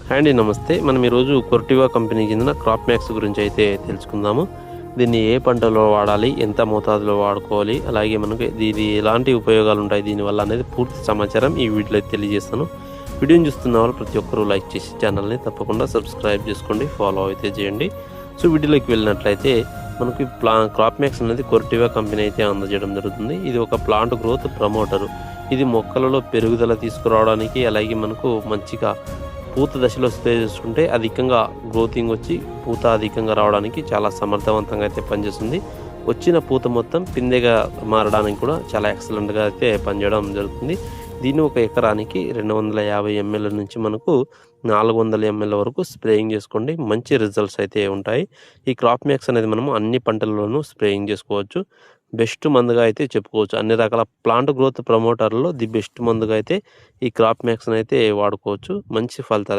Hi అండి, నమస్తే. మనం ఈరోజు కొర్టివా కంపెనీకి చెందిన క్రాప్ మ్యాక్స్ గురించి అయితే తెలుసుకుందాము. దీన్ని ఏ పంటలో వాడాలి, ఎంత మోతాదులో వాడుకోవాలి, అలాగే మనకు దీని ఎలాంటి ఉపయోగాలు ఉంటాయి దీనివల్ల అనేది పూర్తి సమాచారం ఈ వీడియోలో అయితే తెలియజేస్తాను. వీడియోని చూస్తున్న వాళ్ళు ప్రతి ఒక్కరూ లైక్ చేసి ఛానల్ని తప్పకుండా సబ్స్క్రైబ్ చేసుకోండి, ఫాలో అయితే చేయండి. సో వీడియోలోకి వెళ్ళినట్లయితే మనకి క్రాప్ మ్యాక్స్ అనేది కొర్టివా కంపెనీ అయితే అందజేయడం జరుగుతుంది. ఇది ఒక ప్లాంట్ గ్రోత్ ప్రమోటరు. ఇది మొక్కలలో పెరుగుదల తీసుకురావడానికి, అలాగే మనకు మంచిగా పూత దశలో స్ప్రే చేసుకుంటే అధికంగా గ్రోతింగ్ వచ్చి పూత అధికంగా రావడానికి చాలా సమర్థవంతంగా అయితే పనిచేస్తుంది. వచ్చిన పూత మొత్తం పిందెగా మారడానికి కూడా చాలా ఎక్సలెంట్గా అయితే పనిచేయడం జరుగుతుంది. దీన్ని ఒక ఎకరానికి 250 ml నుంచి మనకు 400 ml వరకు స్ప్రేయింగ్ చేసుకోండి. మంచి రిజల్ట్స్ అయితే ఉంటాయి. ఈ క్రాప్ మ్యాక్స్ అనేది మనము అన్ని పంటల్లోనూ స్ప్రేయింగ్ చేసుకోవచ్చు. బెస్ట్ మందుగా అయితే చెప్పుకోవచ్చు. అన్ని రకాల ప్లాంట్ గ్రోత్ ప్రమోటర్లలో ది బెస్ట్ మందుగా అయితే ఈ క్రాప్ మ్యాక్స్ని అయితే వాడుకోవచ్చు. మంచి ఫలితాలు